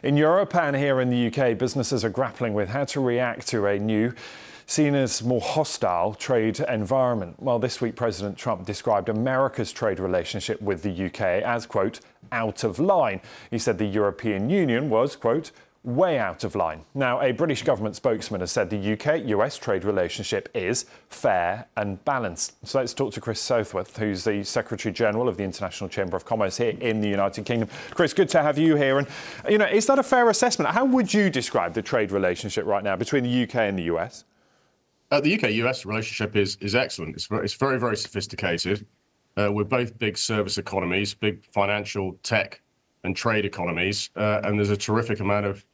In Europe and here in the UK, businesses are grappling with how to react to a new, seen as more hostile trade environment. Well, this week, President Trump described America's trade relationship with the UK as, quote, out of line. He said the European Union was, quote, way out of line. Now, a British government spokesman has said the UK-US trade relationship is fair and balanced. So let's talk to Chris Southworth, who's the Secretary-General of the International Chamber of Commerce here in the United Kingdom. Chris, good to have you here. And, is that a fair assessment? How would you describe the trade relationship right now between the UK and the US? The UK-US relationship is excellent. It's very, very sophisticated. We're both big service economies, big financial, tech and trade economies. And there's a terrific amount of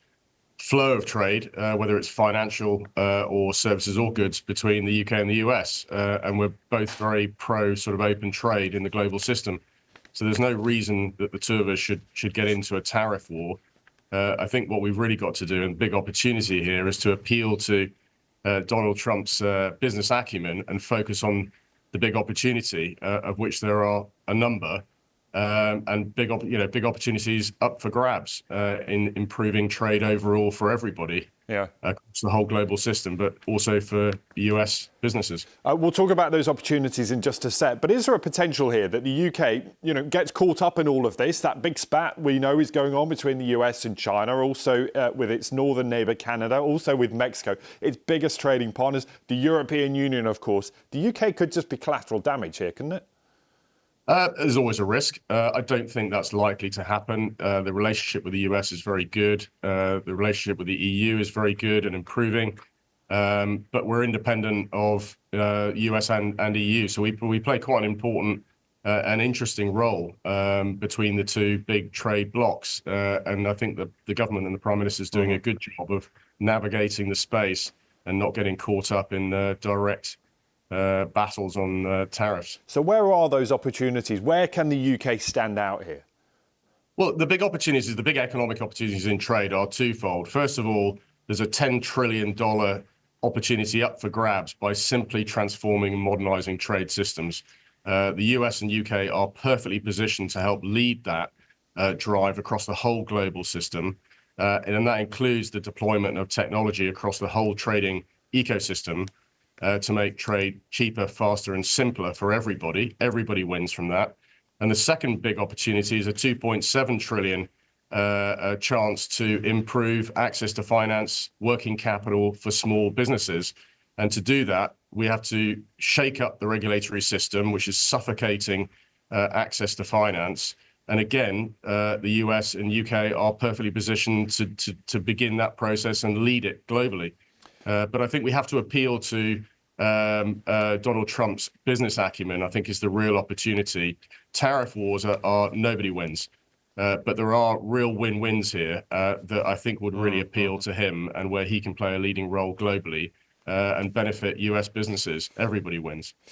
flow of trade, whether it's financial or services or goods between the UK and the US. And we're both very pro sort of open trade in the global system. So there's no reason that the two of us should get into a tariff war. I think what we've really got to do, and big opportunity here, is to appeal to Donald Trump's business acumen and focus on the big opportunity, of which there are a number, and big opportunities up for grabs in improving trade overall for everybody. Yeah, across the whole global system, but also for US businesses. We'll talk about those opportunities in just a sec. But is there a potential here that the UK, gets caught up in all of this? That big spat we know is going on between the US and China, also with its northern neighbour Canada, also with Mexico, its biggest trading partners, the European Union, of course. The UK could just be collateral damage here, couldn't it? There's always a risk. I don't think that's likely to happen. The relationship with the US is very good. The relationship with the EU is very good and improving. But we're independent of US and EU. So we play quite an important and interesting role between the two big trade blocs. And I think the government and the Prime Minister is doing a good job of navigating the space and not getting caught up in direct battles on tariffs. So where are those opportunities? Where can the UK stand out here? Well, the big opportunities, the big economic opportunities in trade are twofold. First of all, there's a $10 trillion opportunity up for grabs by simply transforming and modernizing trade systems. The US and UK are perfectly positioned to help lead that drive across the whole global system. And that includes the deployment of technology across the whole trading ecosystem. To make trade cheaper, faster and simpler for everybody. Everybody wins from that. And the second big opportunity is a 2.7 trillion chance to improve access to finance, working capital for small businesses. And to do that, we have to shake up the regulatory system, which is suffocating access to finance. And again, the US and UK are perfectly positioned to begin that process and lead it globally. But I think we have to appeal to Donald Trump's business acumen, I think, is the real opportunity. Tariff wars are nobody wins, but there are real win-wins here that I think would really appeal to him and where he can play a leading role globally and benefit US businesses. Everybody wins.